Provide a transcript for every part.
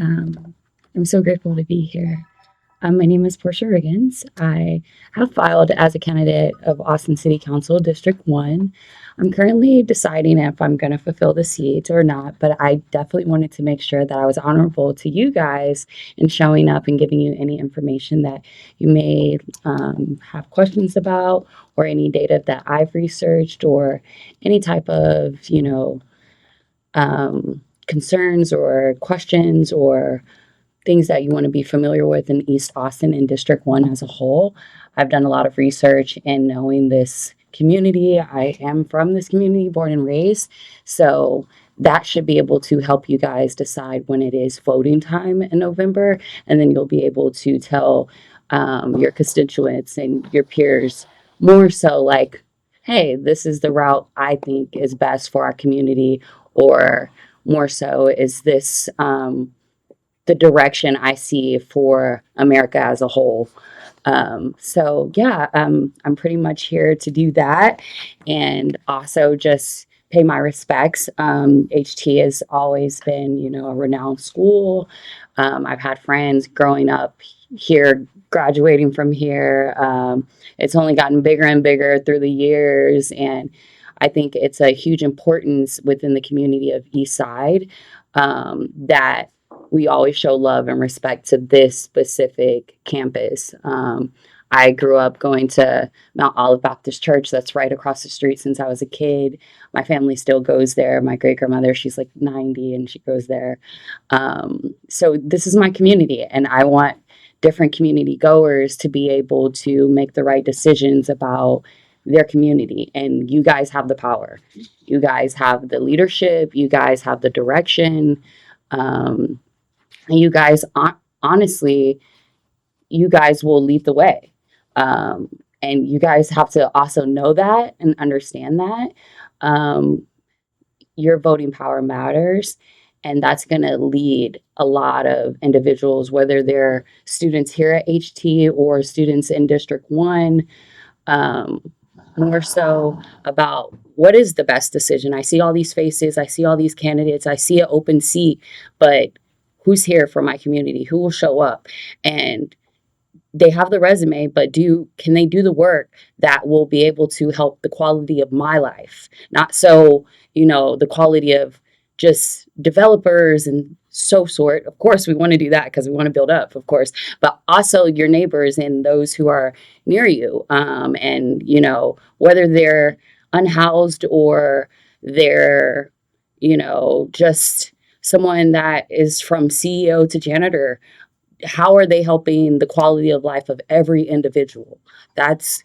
I'm so grateful to be here. My name is Portia Riggins. I have filed as a candidate of Austin City Council District 1. I'm currently deciding if I'm going to fulfill the seat or not, but I definitely wanted to make sure that I was honorable to you guys in showing up and giving you any information that you may have questions about, or any data that I've researched, or any type of, concerns or questions or things that you want to be familiar with in East Austin and District 1 as a whole. I've done a lot of research in knowing this community. I am from this community, born and raised. So that should be able to help you guys decide when it is voting time in November. And then you'll be able to tell your constituents and your peers more so like, hey, this is the route I think is best for our community, or more so, is this the direction I see for America as a whole. I'm pretty much here to do that, and also just pay my respects. HT has always been, a renowned school. I've had friends growing up here, graduating from here. It's only gotten bigger and bigger through the years, and I think it's a huge importance within the community of East Side that we always show love and respect to this specific campus. I grew up going to Mount Olive Baptist Church that's right across the street since I was a kid. My family still goes there. My great grandmother, she's like 90 and she goes there. So this is my community, and I want different community goers to be able to make the right decisions about their community. And you guys have the power. You guys have the leadership. You guys have the direction. Um, and you guys, honestly, you guys will lead the way. And you guys have to also know that and understand that your voting power matters. And that's going to lead a lot of individuals, whether they're students here at HT or students in District 1, um, more so about what is the best decision. I see all these faces, I see all these candidates, I see an open seat, but who's here for my community? Who will show up? And they have the resume, but can they do the work that will be able to help the quality of my life? Not so, the quality of just developers and so sort. Of course, we want to do that because we want to build up, of course, but also your neighbors and those who are near you. And, whether they're unhoused or they're, just someone that is from CEO to janitor, how are they helping the quality of life of every individual? That's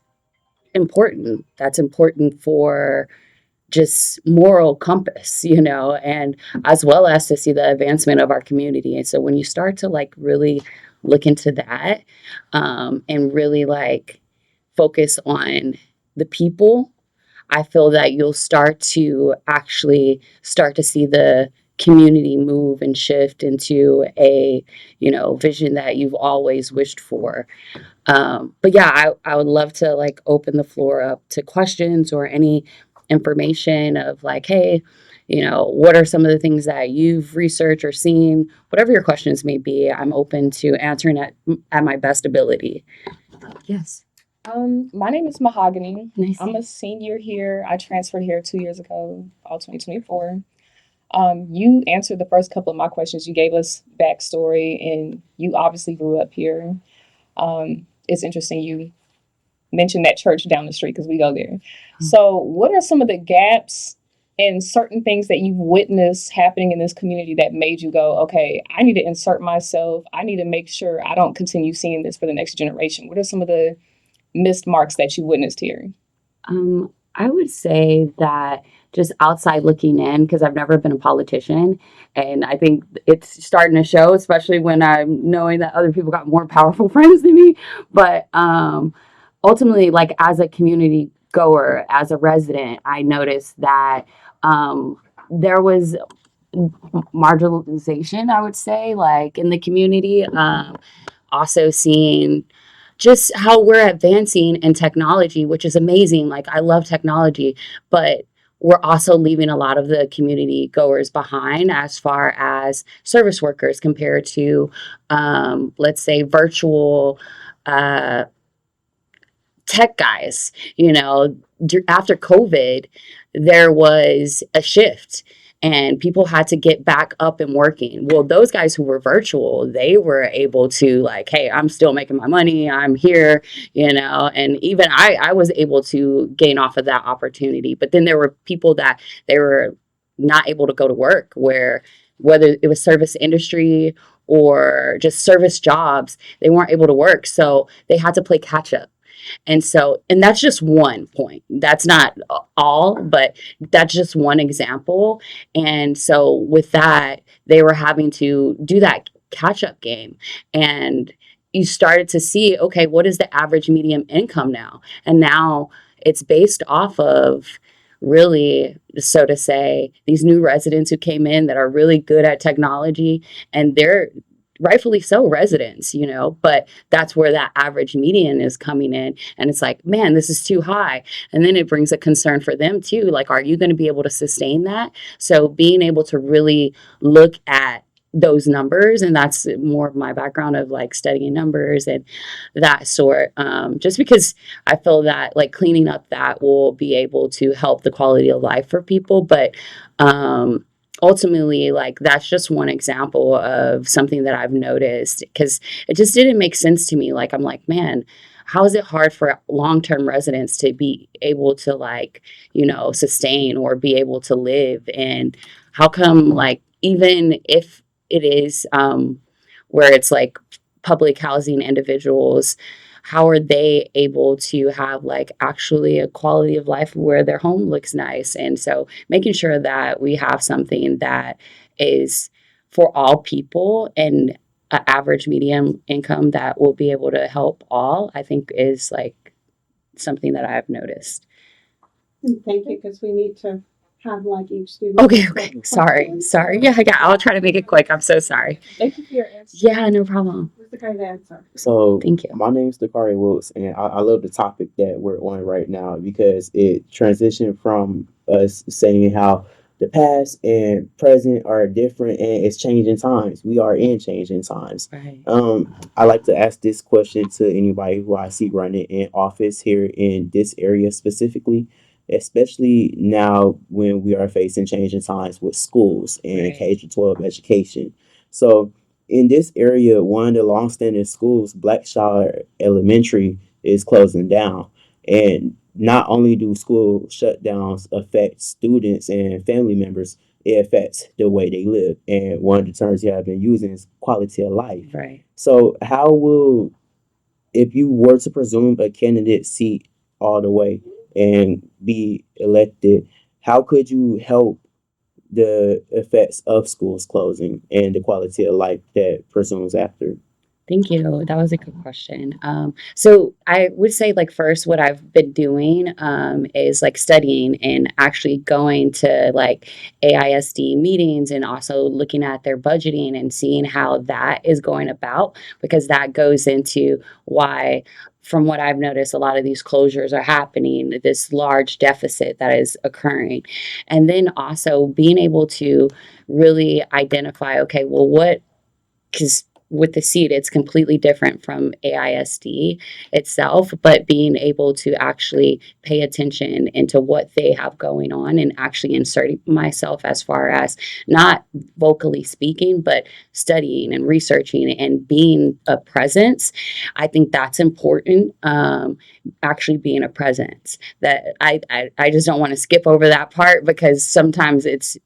important. That's important for just moral compass, and as well as to see the advancement of our community. And so when you start to like really look into that, and really like focus on the people, I feel that you'll start to actually start to see the community move and shift into a, vision that you've always wished for. But yeah, I would love to like open the floor up to questions or any information of like, hey, what are some of the things that you've researched or seen? Whatever your questions may be, I'm open to answering at my best ability. Yes. My name is Mahogany. Nice. I'm a senior here. I transferred here 2 years ago, fall 2024. You answered the first couple of my questions. You gave us backstory, and you obviously grew up here. It's interesting you mentioned that church down the street because we go there. Mm-hmm. So, what are some of the gaps and certain things that you've witnessed happening in this community that made you go, okay, I need to insert myself. I need to make sure I don't continue seeing this for the next generation. What are some of the missed marks that you witnessed here? I would say that just outside looking in, because I've never been a politician, and I think it's starting to show, especially when I'm knowing that other people got more powerful friends than me. But ultimately, like as a community goer, as a resident, I noticed that there was marginalization, I would say, like in the community. Also seeing just how we're advancing in technology, which is amazing. Like, I love technology, but we're also leaving a lot of the community goers behind as far as service workers compared to, let's say, virtual uh, tech guys. After COVID, there was a shift and people had to get back up and working. Well, those guys who were virtual, they were able to, like, hey, I'm still making my money. I'm here, and even I was able to gain off of that opportunity. But then there were people that they were not able to go to work, where whether it was service industry or just service jobs, they weren't able to work. So they had to play catch up. And that's just one point. That's not all, but that's just one example. And so with that, they were having to do that catch up game. And you started to see, okay, what is the average median income now? And now it's based off of, really, so to say, these new residents who came in that are really good at technology, and they're rightfully so residents, but that's where that average median is coming in. And it's like, man, this is too high. And then it brings a concern for them too. Like, are you going to be able to sustain that? So being able to really look at those numbers, and that's more of my background of like studying numbers and that sort, just because I feel that like cleaning up that will be able to help the quality of life for people. But ultimately, like, that's just one example of something that I've noticed, because it just didn't make sense to me. Like, I'm like, man, how is it hard for long-term residents to be able to, like, sustain or be able to live? And how come, like, even if it is where it's like public housing individuals, how are they able to have like actually a quality of life where their home looks nice? And so making sure that we have something that is for all people and an average medium income that will be able to help all, I think is like something that I've noticed. Thank you, because we need to have like each student. Okay. Sorry. Yeah, I'll try to make it quick. I'm so sorry. Thank you for your answer. Yeah, no problem. It was a great answer. So, Thank you. my name is Dakari Wilkes, and I love the topic that we're on right now because it transitioned from us saying how the past and present are different and it's changing times. We are in changing times. Right. I like to ask this question to anybody who I see running in office here in this area specifically, especially now when we are facing changing times with schools and Right. K-12 education. So, in this area, one of the longstanding schools, Blackshire Elementary, is closing down. And not only do school shutdowns affect students and family members, it affects the way they live. And one of the terms you have been using is quality of life. Right. So, how will, if you were to presume a candidate seat all the way and be elected, how could you help the effects of schools closing and the quality of life that presumes after? Thank you. That was a good question. So I would say, like, first, what I've been doing is like studying and actually going to like AISD meetings and also looking at their budgeting and seeing how that is going about, because that goes into why, from what I've noticed, a lot of these closures are happening, this large deficit that is occurring. And then also being able to really identify, okay, well, what, because with the seed, it's completely different from AISD itself, but being able to actually pay attention into what they have going on and actually inserting myself as far as not vocally speaking, but studying and researching and being a presence. I think that's important. Actually being a presence, that I just don't want to skip over that part, because sometimes it's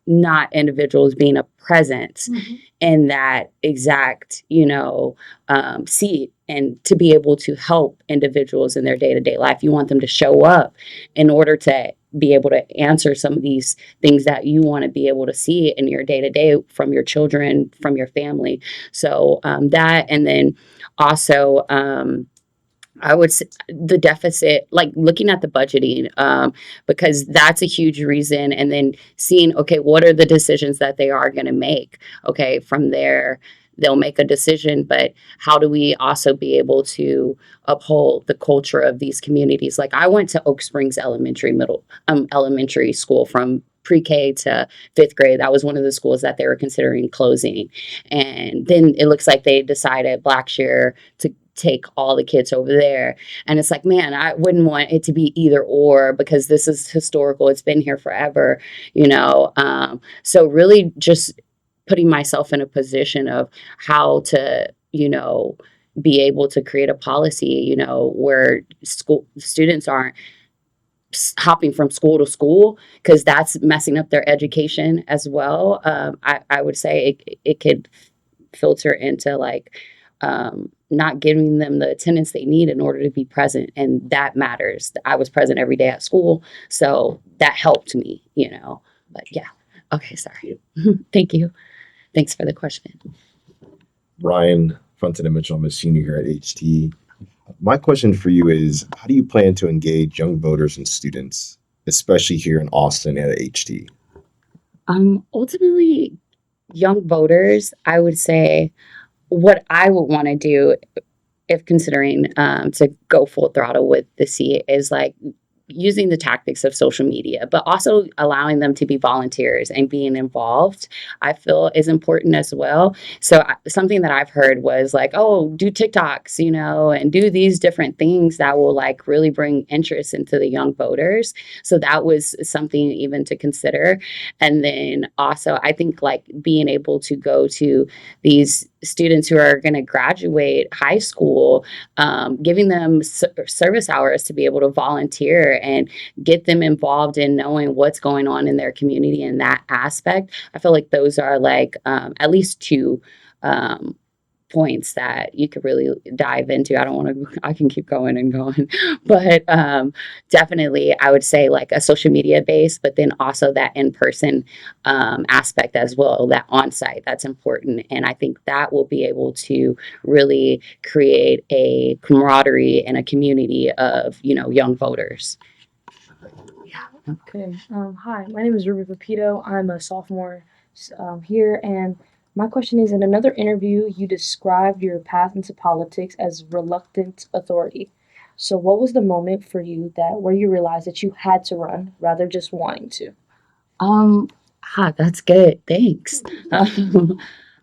not individuals being a presence in that exact, seat, and to be able to help individuals in their day-to-day life. You want them to show up in order to be able to answer some of these things that you want to be able to see in your day-to-day from your children, from your family. So that, and then also I would say the deficit, like looking at the budgeting, because that's a huge reason. And then seeing, okay, what are the decisions that they are going to make? Okay, from there, they'll make a decision, but how do we also be able to uphold the culture of these communities? Like I went to Oak Springs elementary school from pre-K to fifth grade. That was one of the schools that they were considering closing. And then it looks like they decided Blackshear to take all the kids over there. And it's like, man, I wouldn't want it to be either or because this is historical. It's been here forever, you know. So really just putting myself in a position of how to, you know, be able to create a policy, you know, where school students aren't hopping from school to school because that's messing up their education as well. I would say it could filter into like not giving them the attendance they need in order to be present. And that matters. I was present every day at school. So that helped me, you know. But yeah. Okay, sorry. Thank you. Thanks for the question. Ryan Fontaine Mitchell, I'm a senior here at HT. My question for you is, how do you plan to engage young voters and students, especially here in Austin at HT? Ultimately, young voters, I would say what I would want to do if considering to go full throttle with the seat is like using the tactics of social media, but also allowing them to be volunteers and being involved, I feel is important as well. So something that I've heard was like, oh, do TikToks, you know, and do these different things that will like really bring interest into the young voters. So that was something even to consider. And then also, I think like being able to go to these students who are going to graduate high school, giving them service hours to be able to volunteer and get them involved in knowing what's going on in their community in that aspect. I feel like those are like at least two points that you could really dive into. I don't want to, I can keep going and going, but definitely I would say like a social media base, but then also that in-person aspect as well, that on-site, that's important. And I think that will be able to really create a camaraderie and a community of, you know, young voters. Okay. Hi, my name is Ruby Pepito. I'm a sophomore here, and my question is, in another interview, you described your path into politics as reluctant authority. So what was the moment for you where you realized that you had to run rather just wanting to? That's good. Thanks.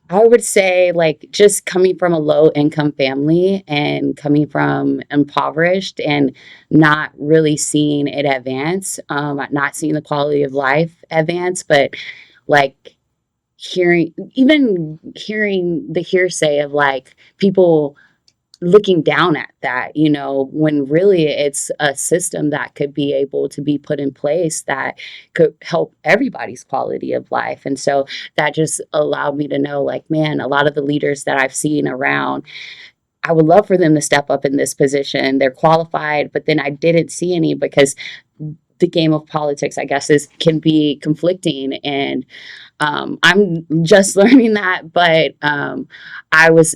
I would say like just coming from a low income family and coming from impoverished and not really seeing it advance, not seeing the quality of life advance, but like hearing the hearsay of like people looking down at that, you know, when really it's a system that could be able to be put in place that could help everybody's quality of life. And so that just allowed me to know like, man, a lot of the leaders that I've seen around, I would love for them to step up in this position. They're qualified, but then I didn't see any because the game of politics, I guess, can be conflicting. And I'm just learning that, but I was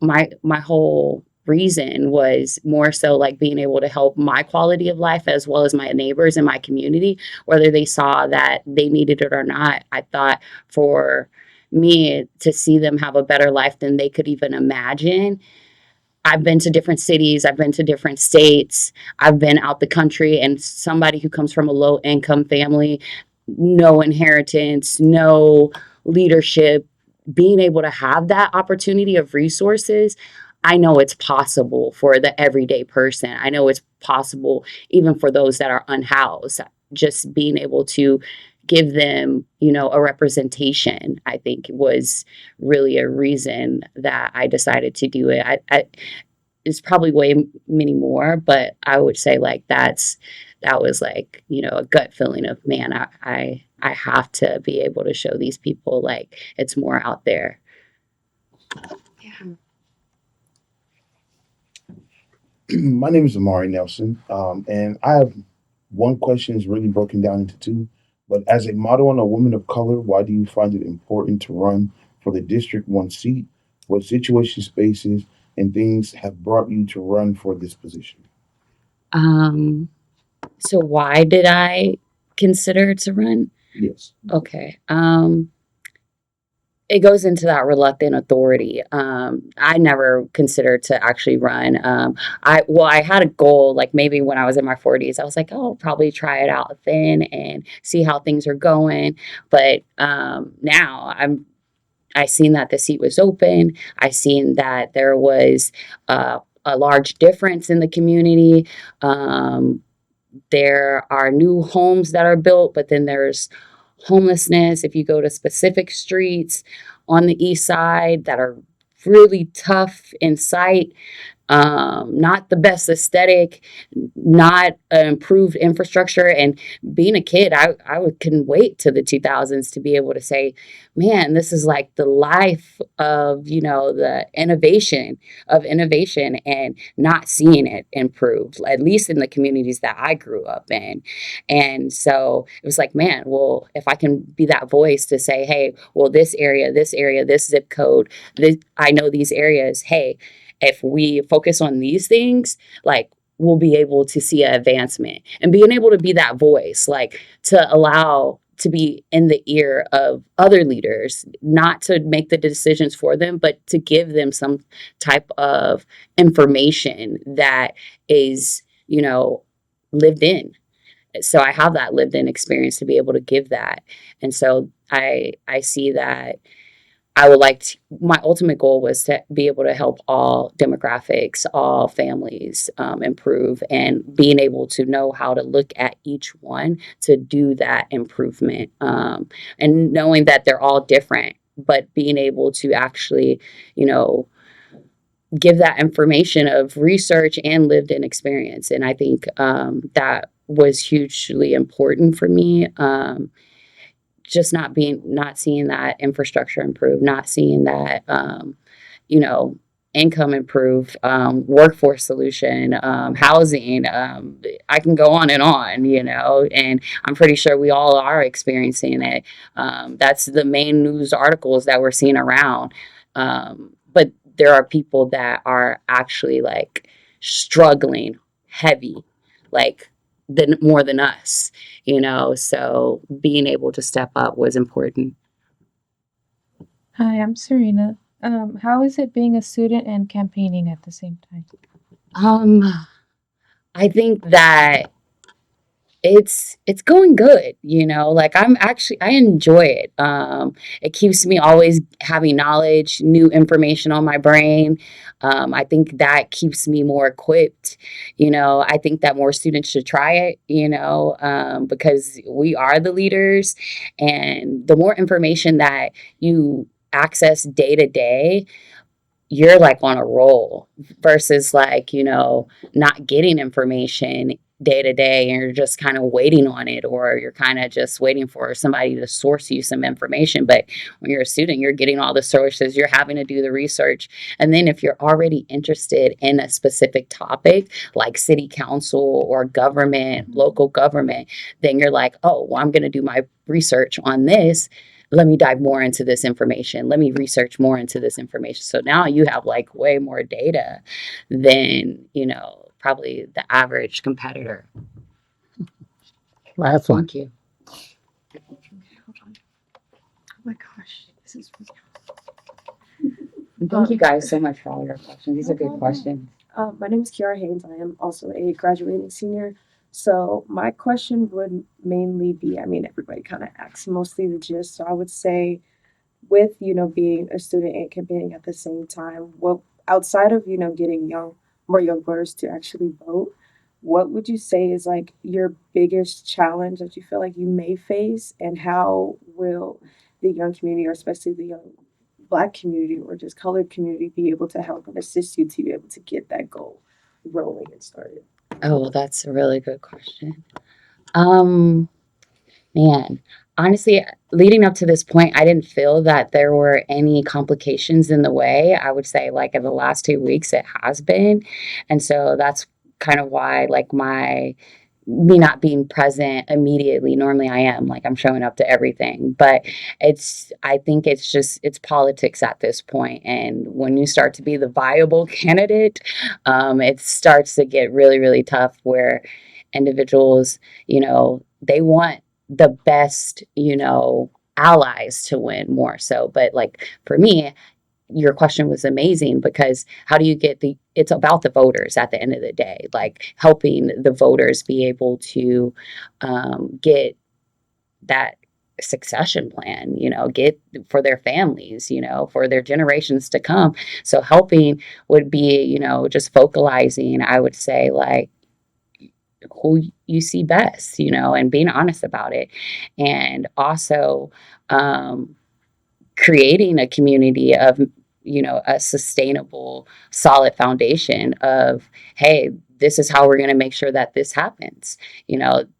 my whole reason was more so like being able to help my quality of life as well as my neighbors in my community, whether they saw that they needed it or not. I thought for me to see them have a better life than they could even imagine. I've been to different cities, I've been to different states, I've been out the country, and somebody who comes from a low income family, no inheritance, no leadership, being able to have that opportunity of resources, I know it's possible for the everyday person. I know it's possible even for those that are unhoused. Just being able to give them, you know, a representation, I think was really a reason that I decided to do it. It's probably way many more, but I would say like that was like, you know, a gut feeling of, man, I have to be able to show these people like it's more out there. Yeah. My name is Amari Nelson, and I have one question is really broken down into two. But as a model and a woman of color, why do you find it important to run for the District 1 seat? What situation, spaces, and things have brought you to run for this position? So why did I consider to run? Yes. Okay. it goes into that reluctant authority. I never considered to actually run. I had a goal, like maybe when I was in my 40s, I was like, oh, I'll probably try it out then and see how things are going. But now I seen that the seat was open. I seen that there was a large difference in the community. There are new homes that are built, but then there's homelessness. If you go to specific streets on the east side that are really tough in sight, not the best aesthetic, not improved infrastructure. And being a kid, couldn't wait to the 2000s to be able to say, man, this is like the life of, the innovation and not seeing it improve, at least in the communities that I grew up in. And so it was like, man, well, if I can be that voice to say, hey, well, this area, this zip code, I know these areas, hey, if we focus on these things, like we'll be able to see an advancement, and being able to be that voice, like to allow to be in the ear of other leaders, not to make the decisions for them, but to give them some type of information that is, lived in. So I have that lived in experience to be able to give that. And so I see that I would my ultimate goal was to be able to help all demographics, all families improve, and being able to know how to look at each one to do that improvement. And knowing that they're all different, but being able to actually, give that information of research and lived in experience. And I think that was hugely important for me. Just not seeing that infrastructure improve, not seeing that, income improve, workforce solution, housing. I can go on, and I'm pretty sure we all are experiencing it. That's the main news articles that we're seeing around. But there are people that are actually like struggling heavy, like more than us, so being able to step up was important. Hi, I'm Serena. How is it being a student and campaigning at the same time? I think that it's going good, like I enjoy it. It keeps me always having knowledge, new information on my brain. I think that keeps me more equipped. I think that more students should try it, because we are the leaders, and the more information that you access day to day, you're like on a roll versus like, not getting information day to day, and you're just kind of waiting on it, or you're kind of just waiting for somebody to source you some information. But when you're a student, you're getting all the sources, you're having to do the research. And then if you're already interested in a specific topic like city council or government, local government, then you're like, oh, well, I'm going to do my research on this. Let me dive more into this information. Let me research more into this information. So now you have like way more data than, probably the average competitor. Last one. Thank you. Oh my gosh, this is. Thank you guys so much for all your questions. These are good questions. My name is Kiara Haynes. I am also a graduating senior. So my question would mainly be, everybody kind of asks mostly the gist. So I would say with, being a student and campaigning at the same time, what outside of, getting more young voters to actually vote, what would you say is like your biggest challenge that you feel like you may face, and how will the young community, or especially the young Black community or just colored community, be able to help and assist you to be able to get that goal rolling and started? Oh, well, that's a really good question. Man, honestly, leading up to this point, I didn't feel that there were any complications in the way. I would say, like, in the last 2 weeks, it has been. And so that's kind of why, like, me not being present immediately. Normally I am, like, I'm showing up to everything, but I think it's politics at this point. And when you start to be the viable candidate, it starts to get really, really tough, where individuals, they want the best, allies to win more so. But like for me, your question was amazing because how do you get it's about the voters at the end of the day, like helping the voters be able to get that succession plan, get for their families, for their generations to come. So helping would be, just focalizing, I would say, like who you see best, and being honest about it. And also, creating a community of a sustainable solid foundation of, hey, this is how we're going to make sure that this happens.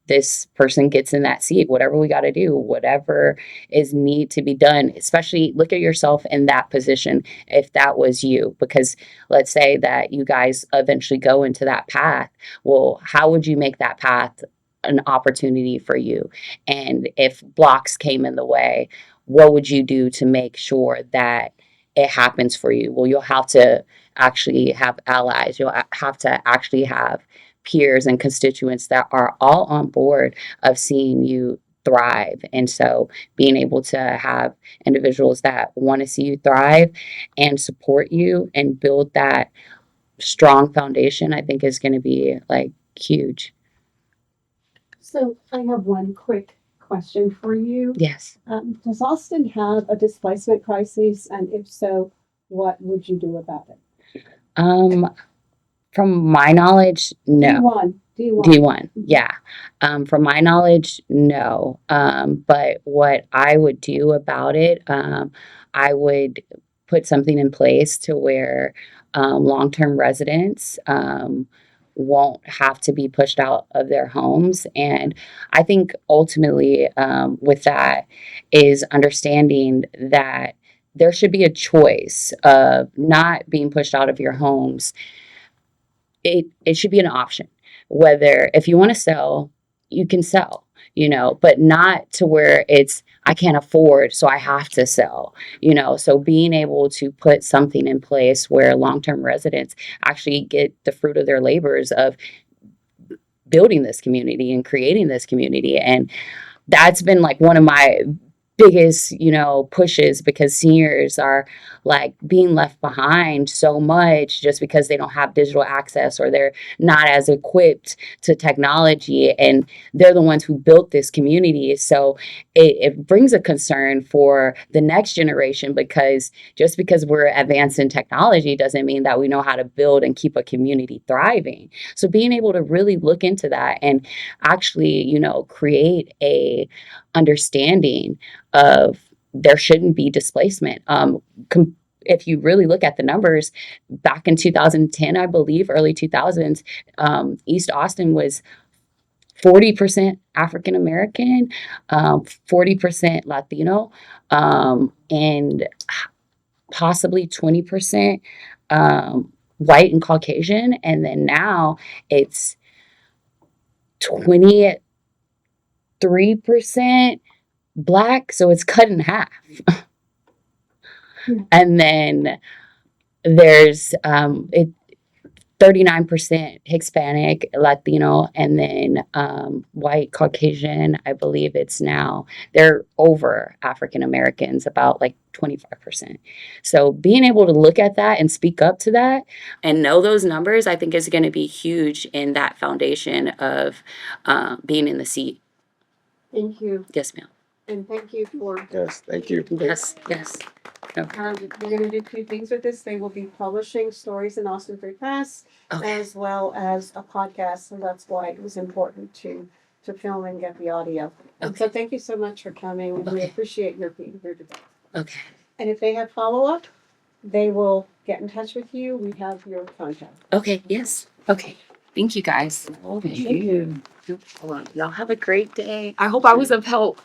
This person gets in that seat, whatever we got to do, whatever is need to be done. Especially look at yourself in that position if that was you, because let's say that you guys eventually go into that path. Well, how would you make that path an opportunity for you? And if blocks came in the way, what would you do to make sure that it happens for you? Well, you'll have to actually have allies. You'll have to actually have peers and constituents that are all on board of seeing you thrive. And so being able to have individuals that want to see you thrive and support you and build that strong foundation, I think is going to be like huge. So I have one quick question for you. Yes. Does Austin have a displacement crisis? And if so, what would you do about it? From my knowledge, no. D1, yeah. From my knowledge, no. But what I would do about it, I would put something in place to where long-term residents won't have to be pushed out of their homes. And I think ultimately with that is understanding that there should be a choice of not being pushed out of your homes. It should be an option. Whether if you want to sell, you can sell, but not to where it's I can't afford, so I have to sell, So being able to put something in place where long-term residents actually get the fruit of their labors of building this community and creating this community. And that's been like one of my biggest, pushes, because seniors are like being left behind so much just because they don't have digital access or they're not as equipped to technology, and they're the ones who built this community. So it brings a concern for the next generation, because just because we're advanced in technology doesn't mean that we know how to build and keep a community thriving. So being able to really look into that and actually, create a understanding of there shouldn't be displacement. If you really look at the numbers, back in 2010, I believe, early 2000s, East Austin was 40% African American, 40% Latino, and possibly 20% white and Caucasian. And then now it's 23% Black, so it's cut in half. And then there's 39% Hispanic, Latino, and then white, Caucasian. I believe it's now, they're over African Americans, about like 25%. So being able to look at that and speak up to that and know those numbers, I think is going to be huge in that foundation of being in the seat. Thank you. Yes, ma'am. And thank you for. Yes, thank you. Yes. We're going to do two things with this. They will be publishing stories in Austin Free Press, as well as a podcast. And that's why it was important to film and get the audio. And so thank you so much for coming. We appreciate your being here today. Okay. And if they have follow-up, they will get in touch with you. We have your contact. Okay. Yes. Okay. Thank you, guys. Thank you. Y'all have a great day. I hope I was of help.